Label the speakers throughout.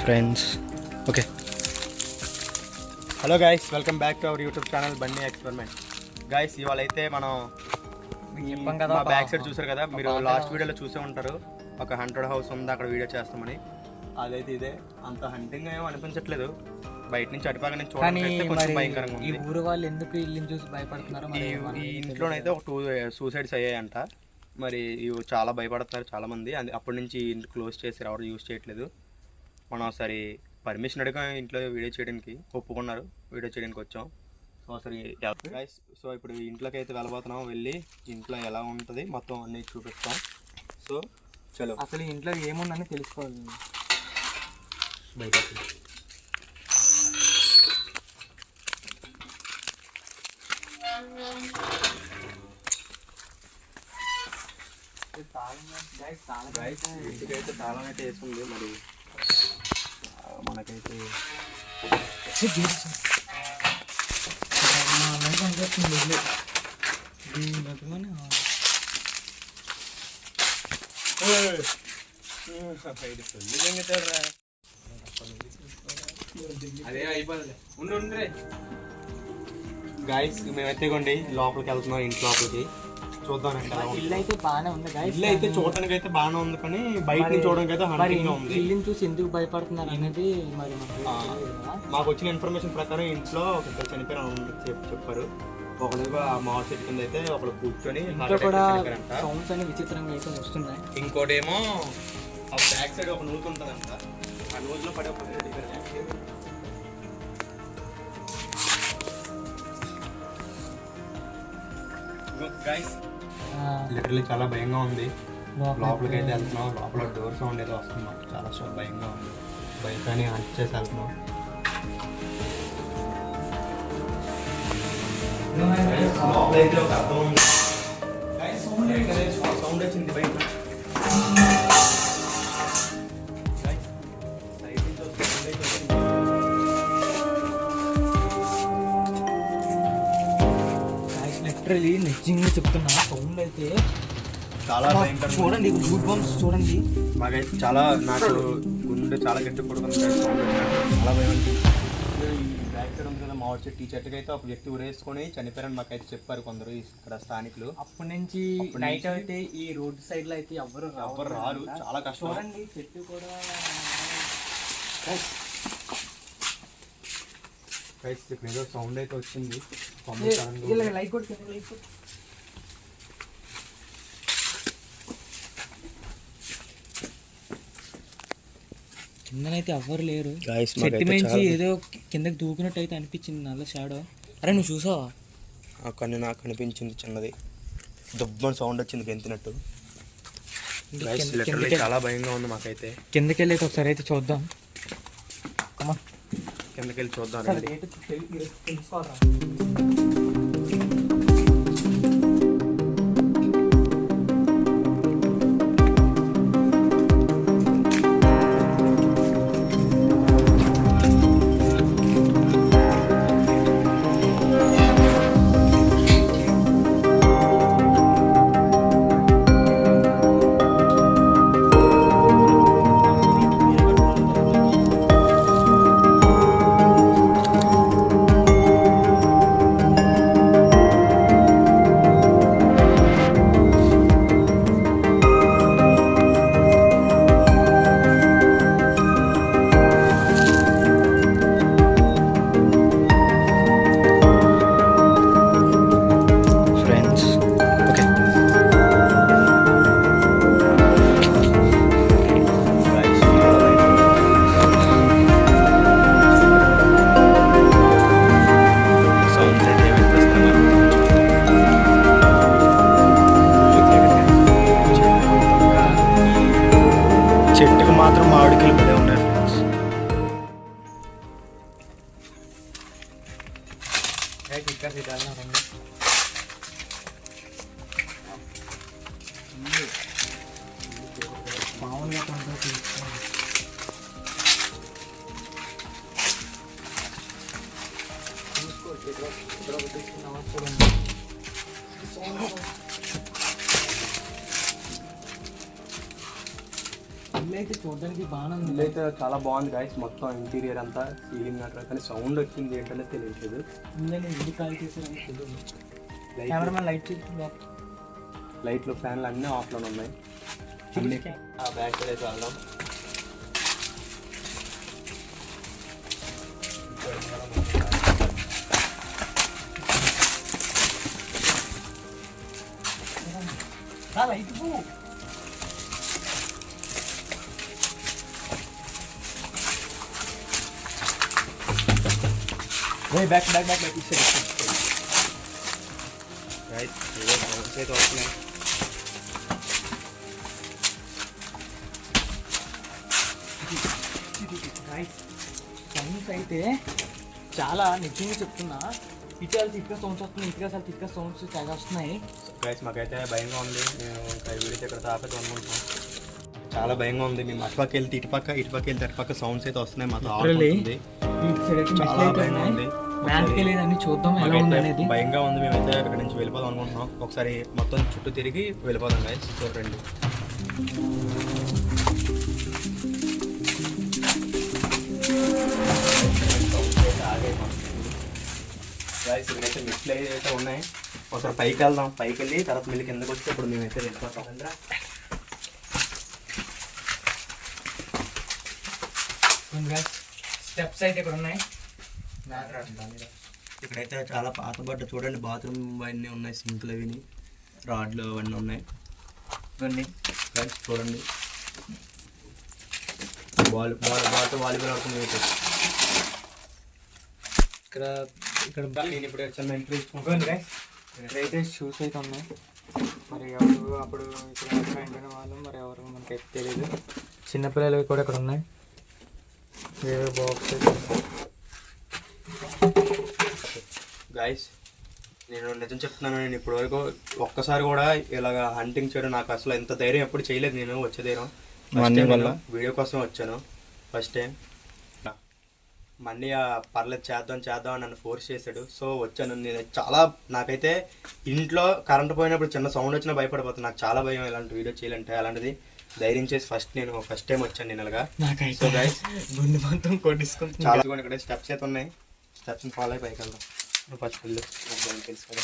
Speaker 1: Friends. Okay, hello guys, welcome back to our YouTube channel Bunny experiment. Guys, ఇవాళ అయితే మనం మా బ్యాక్ సైడ్ చూసారు కదా, మీరు లాస్ట్ వీడియోలో చూసే ఉంటారు. ఒక 100 హౌస్ ఉంది, అక్కడ వీడియో చేస్తామని. అదైతే ఇదే. అంత హంటింగ్ ఏమో అనిపించట్లేదు, బయట నుంచి అటుపక్క నుంచి చూడడానికి కొంచెం భయంకరంగా ఉంది.
Speaker 2: ఈ ఊరు వాళ్ళు ఎందుకు ఇల్లు చూసి భయపడుతున్నారు?
Speaker 1: ఈ ఇంట్లోనైతే ఒక 2 సూసైడ్స్ అయ్యాయంట. మరి ఇవి చాలా భయపడుతున్నారు చాలా మంది. అప్పటి నుంచి ఇంటి క్లోజ్ చేసి ఎవరు యూజ్ చేయట్లేదు. మనం ఒకసారి పర్మిషన్ అడిగా ఇంట్లో వీడియో చేయడానికి ఒప్పుకున్నారు. వీడియో చేయడానికి వచ్చాం. సో ఒకసారి గైస్, సో ఇప్పుడు ఇంట్లోకి అయితే వెళ్ళబోతున్నాం. వెళ్ళి ఇంట్లో ఎలా ఉంటుంది మొత్తం అన్నీ చూపిస్తాం. సో చలో,
Speaker 2: అసలు ఇంట్లో ఏముందని తెలుసుకోవాలి.
Speaker 1: బయట ఇంటికైతే తాళం అయితే వేసుకుంది. మరి మనకైతే అదే అయిపోతుంది. గైస్, మేమైతే కొండి లోపలికి వెళ్తున్నాం. ఇంటి లోపలికి చూద్దాం.
Speaker 2: ఇల్లు అయితే బాగానే ఉంది.
Speaker 1: ఇల్లు అయితే చూడడానికి అయితే బాగానే ఉంది, కానీ బయట నుంచి చూడడానికి అయితే హంటింగ్ ఉంది.
Speaker 2: ఇల్లుని చూసి ఎందుకు భయపడుతున్నారు అనేది మరి
Speaker 1: మాకు వచ్చిన ఇన్ఫర్మేషన్ ప్రకారం ఇంట్లో ఒక చనిపోయారు చెప్పారు. ఒకరు మామిడి చెట్టు కింద అయితే ఒకరు కూర్చొని
Speaker 2: సౌండ్స్ అన్ని విచిత్రంగా అయితే వస్తున్నాయి.
Speaker 1: ఇంకోటి ఏమో ఆ బ్యాక్ సైడ్ ఒక నూతి ఉంటుందంట. ఆ నూతిలో పడే ఒక గైస్, లిటరల్లీ చాలా భయంగా ఉంది. లోపలికి అయితే వెళ్తున్నాం. లోపల డోర్ సౌండ్ ఏదో వస్తుంది. మాకు చాలా భయంగా ఉంది. బయటని హంట్ చేసి వెళ్తున్నాం. లోపల అయితే ఒక అర్థం ఉంది. సౌండ్ వచ్చింది బయట.
Speaker 2: లిటరలీ నిజంగా చెప్తున్నా, సౌండ్ అయితే
Speaker 1: చాలా భయంకరంగా
Speaker 2: చూడండి. గూడ్ బంప్స్ చూడండి.
Speaker 1: మాకైతే చాలా, నాకు గుండె చాలా గట్టి కొడుకుంది. చాలా భయం అనిపించింది. ఈ బ్యాక్ సైడ్ ఉంది కదా మామిడి చెట్టు, ఈ చెట్టుకి అయితే ఒక వ్యక్తి ఉరేసుకొని చనిపోయారని మాకైతే చెప్పారు కొందరు ఇక్కడ స్థానికులు.
Speaker 2: అప్పటి నుంచి నైట్ అయితే ఈ రోడ్ సైడ్ లో అయితే ఎవరు
Speaker 1: రారు. చాలా కష్టం.
Speaker 2: చూడండి, చెట్టు కూడా
Speaker 1: ఏదో సౌండ్ అయితే వచ్చింది.
Speaker 2: లైట్ కొట్టి కిందనైతే ఎవ్వరు లేరు. చెట్టు మించి ఏదో కిందకి దూకినట్టు అయితే అనిపించింది, నల్ల షాడో. అరే నువ్వు చూసావా?
Speaker 1: కానీ నాకు అనిపించింది చిన్నది దుబ్బని సౌండ్ వచ్చింది గెంతినట్టు. చాలా భయంగా ఉంది మాకైతే.
Speaker 2: కిందకి వెళ్ళి ఒకసారి అయితే చూద్దాం.
Speaker 1: కిందకి వెళ్ళి చూద్దాం. చెట్టుకు మాత్రం మామిడికాయలు భలే ఉన్నాయి ఫ్రెండ్స్.
Speaker 2: మామూలుగా చూడండి. ఇల్లు అయితే చూడడానికి బాగానే ఉంది.
Speaker 1: ఇల్లు అయితే చాలా బాగుంది గాయస్, మొత్తం ఇంటీరియర్ అంతా సీలింగ్ అట్లా, కానీ సౌండ్ వచ్చింది ఏంటనే తెలియట్లేదు.
Speaker 2: ఇల్లు ఎందుకు కాల్ చేశారని తెలియదు. కెమెరామెన్ లైట్
Speaker 1: లైట్లు ఫ్యాన్లు అన్నీ ఆఫ్లోనే ఉన్నాయి. బ్యాక్ సైడ్ అయితే వెళ్దాం.
Speaker 2: లైట్ బ్యాక్ అయితే వస్తున్నాయి. సౌండ్స్ అయితే చాలా నిజంగా చెప్తున్నా, ఇటుకాలు తిక్క సౌండ్స్ వస్తున్నాయి, ఇటుకాసాలు తిక్క సౌండ్స్ చాలా వస్తున్నాయి.
Speaker 1: గైస్ మాకైతే భయంగా ఉంది. మేము ఇంకా వీడియో ఇక్కడ ఆపేద్దాం అనుకుంటున్నాం. చాలా భయంగా ఉంది. మేము అటుపక్క వెళ్తే ఇటుపక్క వెళ్తే అటుపక్క సౌండ్స్ అయితే వస్తున్నాయి. మాతో ఆడుతుంది. చాలా భయంగా ఉంది.
Speaker 2: చూద్దాం ఎలా ఉంది అనేది.
Speaker 1: భయంగా ఉంది. మేమైతే ఇక్కడ నుంచి వెళ్ళిపోదాం అనుకుంటున్నాం. ఒకసారి మొత్తం చుట్టూ తిరిగి వెళ్ళిపోదాం గైస్. చూడండి. గైస్ ఇక్కడైతే మెట్లు అయితే ఉన్నాయి. ఒకసారి పైకి వెళ్దాం. పైకి వెళ్ళి తర్వాత మళ్ళీ కిందకి వచ్చి ఇప్పుడు మేమైతే వెళ్ళిపోతాం.
Speaker 2: స్టెప్స్ అయితే ఇక్కడ ఉన్నాయి.
Speaker 1: ఇక్కడైతే చాలా పాతబడ్డ చూడండి, బాత్రూమ్ అవన్నీ ఉన్నాయి, సింకులు అవి రాడ్లు అవన్నీ ఉన్నాయి. ఇవన్నీ చూడండి. వాలీబాల్ ఆడుతుంది.
Speaker 2: ఇక్కడ
Speaker 1: నేను ఇప్పుడు చిన్న ఎంట్రీ
Speaker 2: ఇక్కడైతే షూస్ అయితే ఉన్నాయి. మరి ఎవరు అప్పుడు ఇక్కడ ఫ్రెండ్ అయిన వాళ్ళు మరి ఎవరు మనకైతే తెలియదు. చిన్నపిల్లలవి కూడా ఇక్కడ ఉన్నాయి. బాక్స్
Speaker 1: గైస్ నేను నిజం చెప్తున్నాను, నేను ఇప్పటి వరకు ఒక్కసారి కూడా ఇలాగ హంటింగ్ చేయడం నాకు అసలు ఎంత ధైర్యం ఎప్పుడు చేయలేదు. నేను వచ్చే ధైర్యం వీడియో కోసం వచ్చాను ఫస్ట్ టైం. మళ్ళీ పర్లేదు చేద్దాం అని నన్ను ఫోర్స్ చేశాడు. సో వచ్చాను. నేను చాలా నాకైతే ఇంట్లో కరెంట్ పోయినప్పుడు చిన్న సౌండ్ వచ్చినా భయపడిపోతాను. నాకు చాలా భయం ఇలాంటి వీడియో చేయాలంటే. అలాంటిది ధైర్యం చేసి ఫస్ట్ టైం వచ్చాను నేను ఇలాగా. సో గైస్
Speaker 2: గుండె మొత్తం కొట్టించుకుంటాను.
Speaker 1: చాలా ఇక్కడ స్టెప్స్ అయితే ఉన్నాయి. స్టెప్స్ని ఫాలో అయి పైకి వెళ్దాం. ఫస్ట్ వెళ్ళు తెలుసు కదా.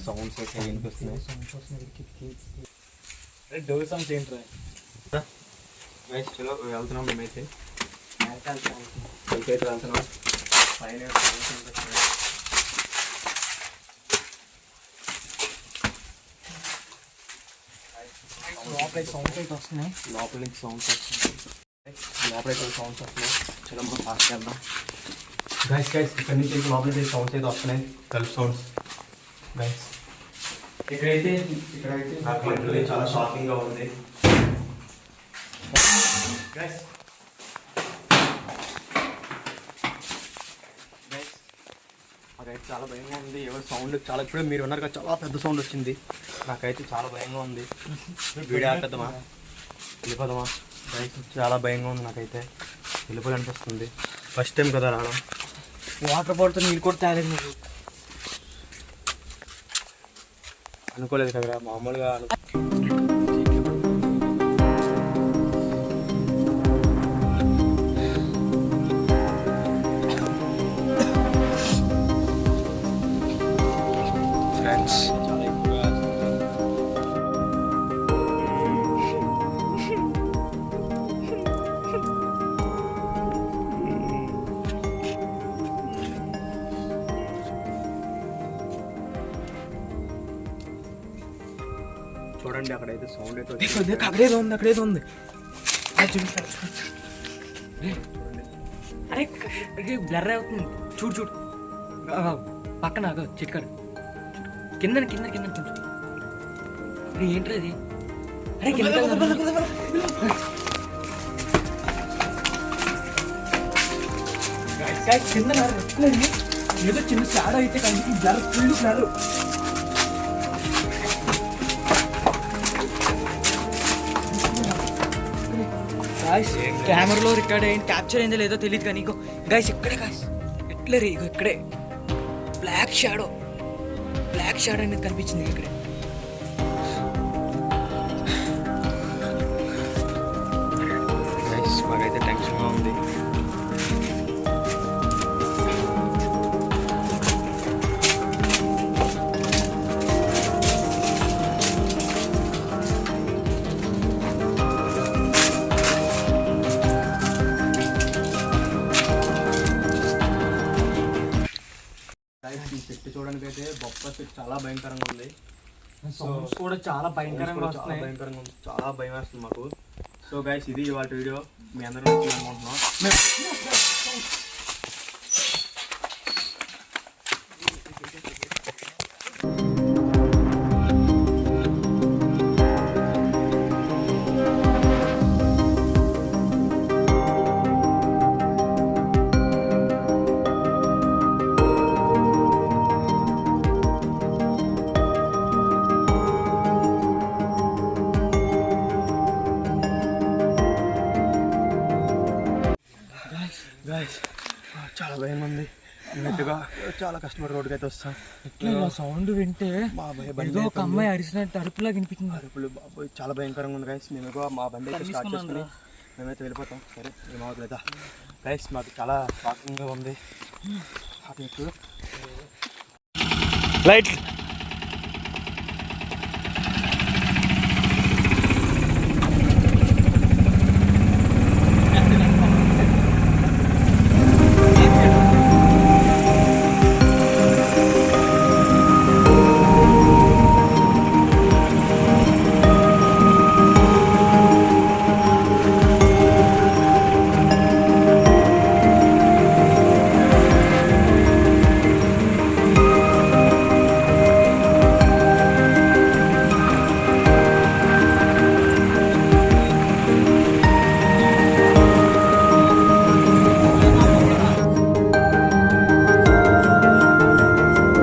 Speaker 1: సౌండ్స్ అయితే వినిపిస్తున్నాయి.
Speaker 2: డోర్ సౌండ్స్ ఏంట్రా
Speaker 1: గైస్ చలో వెళ్తున్నాం. మేమైతే పైకి అయితే వెళ్తున్నాం. పైన సౌండ్స్ వినిపిస్తున్నాయి.
Speaker 2: లోపల సౌండ్స్ అయితే వస్తున్నాయి.
Speaker 1: లోపల నుంచి సౌండ్స్ వస్తున్నాయి. చలో మనం ఫాస్ట్ వెళ్దాం. గైస్ ఇక్కడ నుంచి లోపల సౌండ్స్ అయితే వస్తున్నాయి. కలుపు సౌండ్స్ గైస్. ఇక్కడైతే నాకు చాలా షాకింగ్గా ఉంది గైస్. నాకైతే చాలా భయంగా ఉంది. ఎవరు సౌండ్ చాలా ఇప్పుడే మీరు ఉన్నారు కదా, చాలా పెద్ద సౌండ్ వచ్చింది. నాకైతే చాలా భయంగా ఉంది. వీడియో ఆపేద్దామా, వెళ్ళిపోదామా? చాలా భయంగా ఉంది నాకైతే. వెళ్ళిపోవాలనిపిస్తుంది. ఫస్ట్ టైం కదా రావడం.
Speaker 2: వాటర్ బాటిల్తో నీళ్ళు కూడా తాగలేదు నువ్వు.
Speaker 1: అనుకోలేదు కదా మామూలుగా. ఫ్రెండ్స్ చాలా ఎక్కువగా చూడండి. అక్కడైతే సౌండ్ అయితే
Speaker 2: అక్కడేదో ఉంది. అరే బ్లర్ అవుతుంది. చూడు పక్కన చిట్కాడు కింద కొంచెం. అరే ఏంట్రా అది? అరే కింద ఏదో చిన్న షాడో అయితే కంటికి బ్లర్, ఫుల్ బ్లర్. కెమెరాలో రికార్డ్ అయింది, క్యాప్చర్ అయిందో లేదో తెలియదు కానీ ఇగో గైస్ ఇక్కడే గైస్ ఎట్లా రే ఇగో ఇక్కడే బ్లాక్ షాడో అనేది కనిపించింది ఇక్కడే.
Speaker 1: గైస్ మాకైతే టెన్షన్గా ఉంది. ఈ చెట్టు చూడడానికి అయితే బొప్ప చెట్టు చాలా భయంకరంగా ఉంది.
Speaker 2: సౌండ్స్ కూడా చాలా భయంకరంగా వస్తున్నాయి.
Speaker 1: భయంకరంగా ఉంది, చాలా భయం వేస్తుంది మాకు. సో గైస్ ఇది ఇవాళ వీడియో, మీ అందరూ నచ్చింది అనుకుంటున్నాం. గైస్ చాలా భయం ఉంది. గట్టిగా చాలా కష్టపడి రోడ్డుకి అయితే వస్తాం.
Speaker 2: ఇట్లా సౌండ్ వింటే ఏదో ఒక అమ్మాయి అరిసినట్టు అరుపులా వినిపించింది.
Speaker 1: అరుపులు బాబోయ్ చాలా భయంకరంగా ఉంది గైస్. మేము మా బండి అయితే స్టార్ట్ చేసుకుని మేమైతే వెళ్ళిపోతాం. సరే ఏమవుతుందా గైస్, మాకు చాలా షాకింగ్గా ఉంది. లైట్